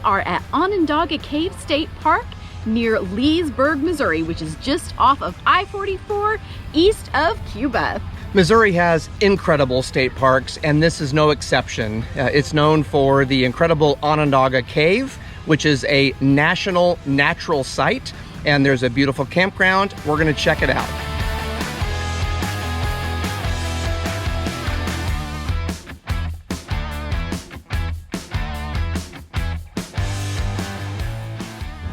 are at Onondaga Cave State Park near Leesburg, Missouri, which is just off of I-44 east of Cuba. Missouri has incredible state parks, and this is no exception. It's known for the incredible Onondaga Cave, which is a national natural site, and there's a beautiful campground. We're gonna check it out.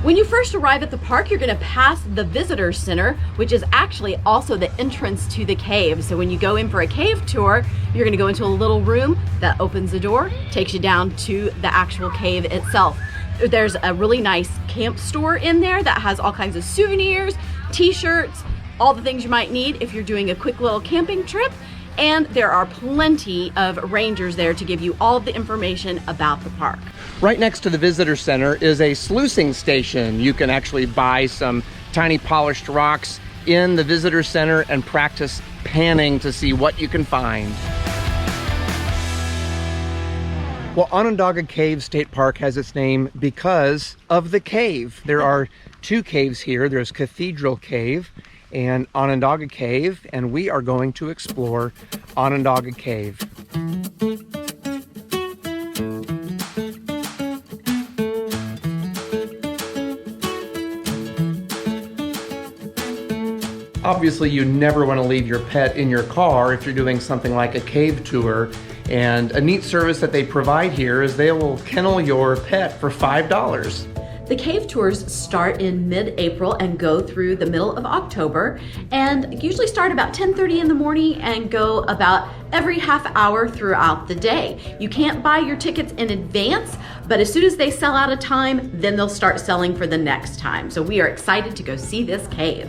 When you first arrive at the park, you're gonna pass the visitor center, which is actually also the entrance to the cave. So when you go in for a cave tour, you're gonna go into a little room that opens the door, takes you down to the actual cave itself. There's a really nice camp store in there that has all kinds of souvenirs, t-shirts, all the things you might need if you're doing a quick little camping trip. And there are plenty of rangers there to give you all of the information about the park. Right next to the visitor center is a sluicing station. You can actually buy some tiny polished rocks in the visitor center and practice panning to see what you can find. Well, Onondaga Cave State Park has its name because of the cave. There are two caves here. There's Cathedral Cave and Onondaga Cave, and we are going to explore Onondaga Cave. Obviously, you never want to leave your pet in your car if you're doing something like a cave tour. And a neat service that they provide here is they will kennel your pet for $5. The cave tours start in mid-April and go through the middle of October, and usually start about 10:30 in the morning and go about every half hour throughout the day. You can't buy your tickets in advance, but as soon as they sell out of time, then they'll start selling for the next time. So we are excited to go see this cave.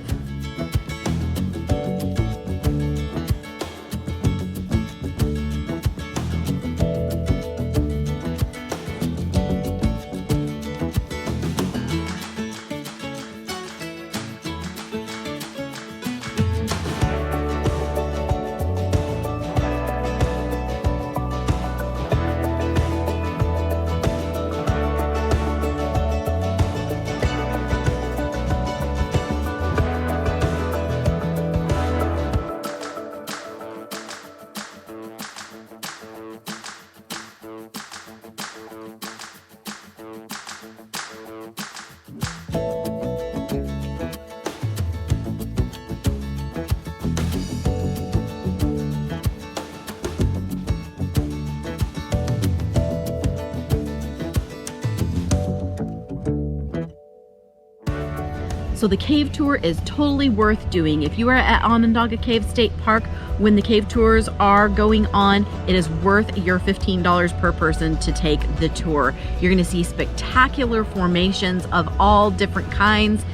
So the cave tour is totally worth doing. If you are at Onondaga Cave State Park when the cave tours are going on, it is worth your $15 per person to take the tour. You're gonna see spectacular formations of all different kinds.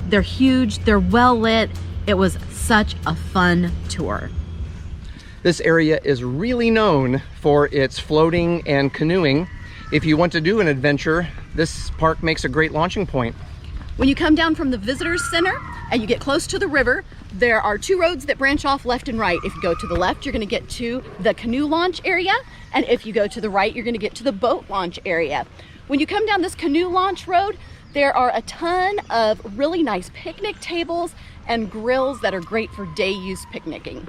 They're huge, they're well lit. It was such a fun tour. This area is really known for its floating and canoeing. If you want to do an adventure, this park makes a great launching point. When you come down from the visitors center and you get close to the river, there are two roads that branch off left and right. If you go to the left, you're gonna get to the canoe launch area. And if you go to the right, you're gonna get to the boat launch area. When you come down this canoe launch road, there are a ton of really nice picnic tables and grills that are great for day use picnicking.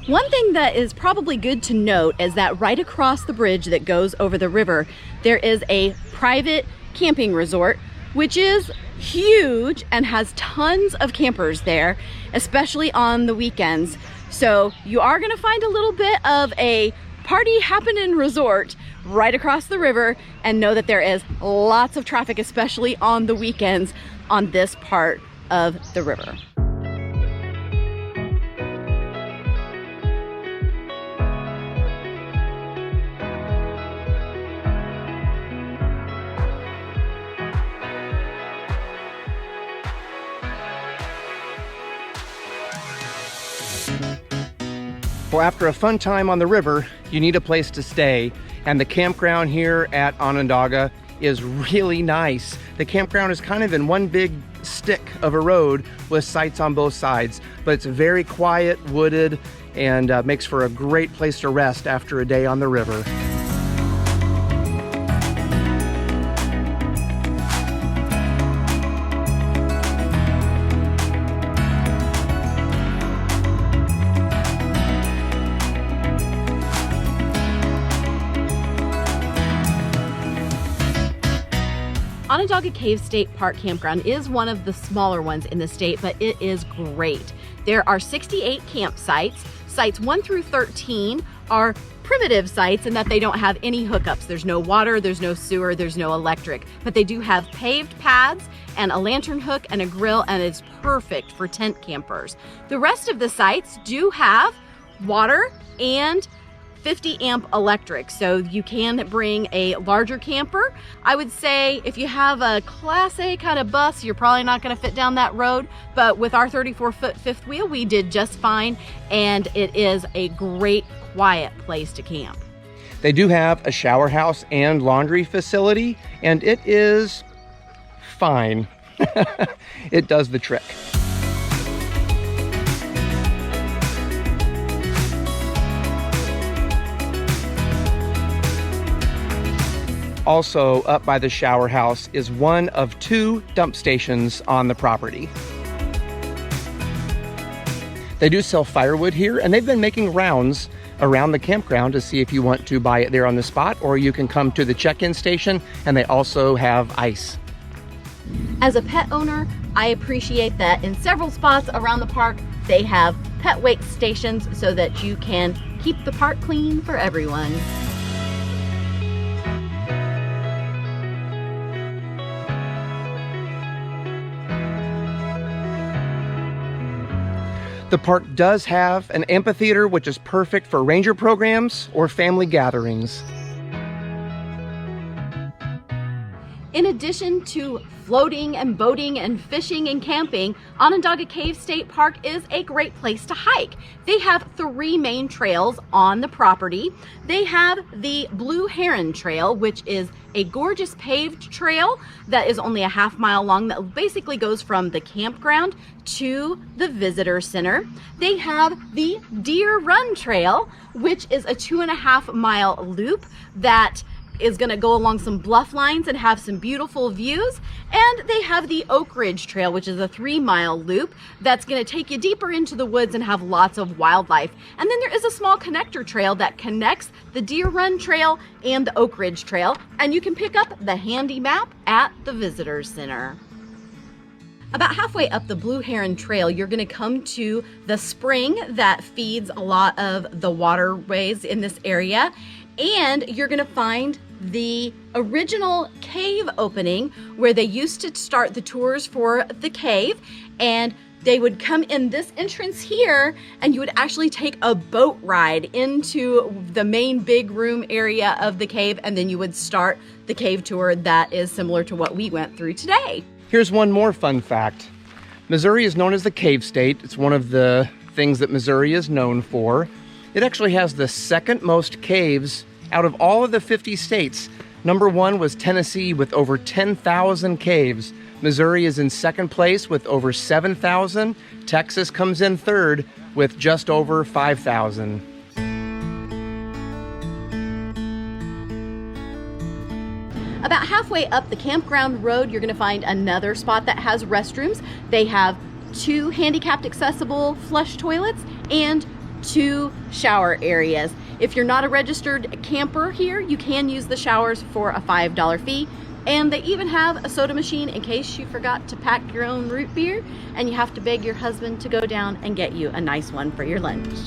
One thing that is probably good to note is that right across the bridge that goes over the river, there is a private camping resort, which is huge and has tons of campers there, especially on the weekends. So you are gonna find a little bit of a party happening resort right across the river, and know that there is lots of traffic, especially on the weekends on this part of the river. Well, after a fun time on the river, you need a place to stay, and the campground here at Onondaga is really nice. The campground is kind of in one big stick of a road with sites on both sides, but it's very quiet, wooded, and makes for a great place to rest after a day on the river. Onondaga Cave State Park Campground is one of the smaller ones in the state, but it is great. There are 68 campsites. Sites 1 through 13 are primitive sites in that they don't have any hookups. There's no water, there's no sewer, there's no electric, but they do have paved paths and a lantern hook and a grill, and it's perfect for tent campers. The rest of the sites do have water and 50 amp electric, so you can bring a larger camper. I would say if you have a Class A kind of bus, you're probably not going to fit down that road, but with our 34-foot fifth wheel, we did just fine, and it is a great, quiet place to camp. They do have a shower house and laundry facility, and it is fine. It does the trick. Also up by the shower house is one of 2 dump stations on the property. They do sell firewood here, and they've been making rounds around the campground to see if you want to buy it there on the spot, or you can come to the check-in station, and they also have ice. As a pet owner, I appreciate that in several spots around the park, they have pet wake stations so that you can keep the park clean for everyone. The park does have an amphitheater, which is perfect for ranger programs or family gatherings. In addition to floating and boating and fishing and camping, Onondaga Cave State Park is a great place to hike. They have 3 main trails on the property. They have the Blue Heron Trail, which is a gorgeous paved trail that is only a half-mile long that basically goes from the campground to the visitor center. They have the Deer Run Trail, which is a 2.5-mile loop that is going to go along some bluff lines and have some beautiful views. And they have the Oak Ridge Trail, which is a 3-mile loop that's going to take you deeper into the woods and have lots of wildlife. And then there is a small connector trail that connects the Deer Run Trail and the Oak Ridge Trail, and you can pick up the handy map at the Visitors Center. About halfway up the Blue Heron Trail, you're going to come to the spring that feeds a lot of the waterways in this area, and you're going to find the original cave opening where they used to start the tours for the cave, and they would come in this entrance here, and you would actually take a boat ride into the main big room area of the cave, and then you would start the cave tour that is similar to what we went through today. Here's one more fun fact. Missouri is known as the Cave State. It's one of the things that Missouri is known for. It actually has the 2nd most caves out of all of the 50 states. Number 1 was Tennessee with over 10,000 caves. Missouri is in 2nd place with over 7,000. Texas comes in 3rd with just over 5,000. About halfway up the campground road, you're going to find another spot that has restrooms. They have 2 handicapped accessible flush toilets and 2 shower areas. If you're not a registered camper here, you can use the showers for a $5 fee. And they even have a soda machine in case you forgot to pack your own root beer and you have to beg your husband to go down and get you a nice one for your lunch.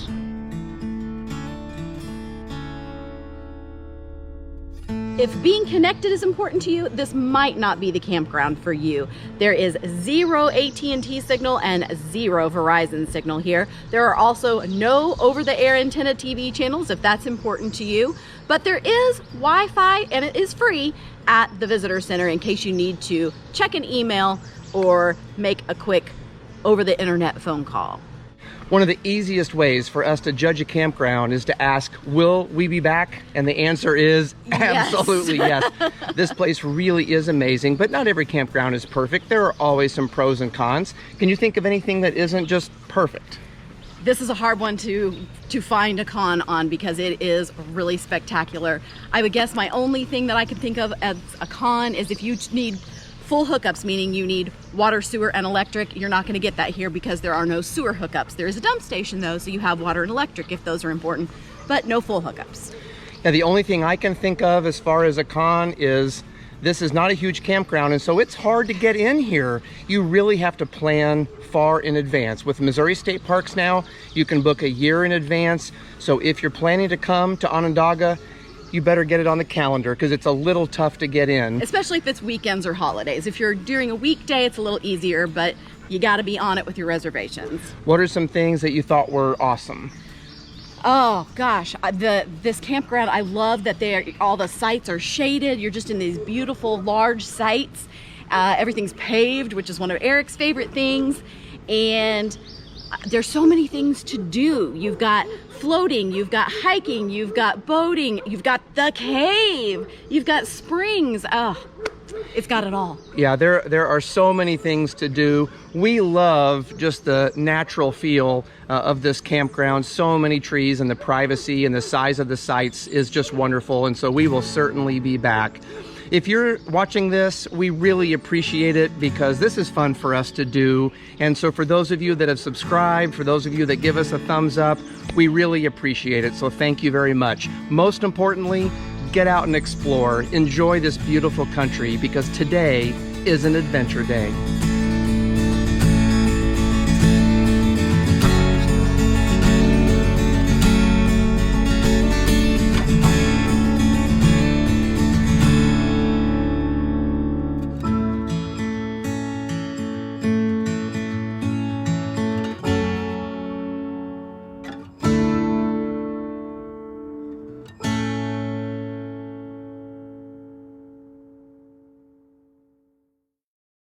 If being connected is important to you, this might not be the campground for you. There is 0 AT&T signal and 0 Verizon signal here. There are also no over-the-air antenna TV channels if that's important to you, but there is Wi-Fi and it is free at the Visitor Center in case you need to check an email or make a quick over-the-internet phone call. One of the easiest ways for us to judge a campground is to ask, will we be back? And the answer is absolutely yes. This place really is amazing, but not every campground is perfect. There are always some pros and cons. Can you think of anything that isn't just perfect? This is a hard one to find a con on because it is really spectacular. I would guess my only thing that I can think of as a con is if you need full hookups, meaning you need water, sewer, and electric. You're not going to get that here because there are no sewer hookups. There is a dump station though, so you have water and electric if those are important, but no full hookups. Yeah, the only thing I can think of as far as a con is This is not a huge campground, and so it's hard to get in here. You really have to plan far in advance. With Missouri State Parks now, you can book a year in advance. So if you're planning to come to Onondaga, you better get it on the calendar because it's a little tough to get in. Especially if it's weekends or holidays. If you're during a weekday, it's a little easier, but you got to be on it with your reservations. What are some things that you thought were awesome? Oh gosh, this campground, I love that all the sites are shaded. You're just in these beautiful large sites. Everything's paved, which is one of Eric's favorite things. And there's so many things to do. You've got floating, you've got hiking, you've got boating, you've got the cave, you've got springs. Oh, it's got it all. Yeah, there are so many things to do. We love just the natural feel of this campground. So many trees, and the privacy and the size of the sites is just wonderful. And so we will certainly be back. If you're watching this, we really appreciate it because this is fun for us to do. And so for those of you that have subscribed, for those of you that give us a thumbs up, we really appreciate it. So thank you very much. Most importantly, get out and explore. Enjoy this beautiful country because today is an adventure day.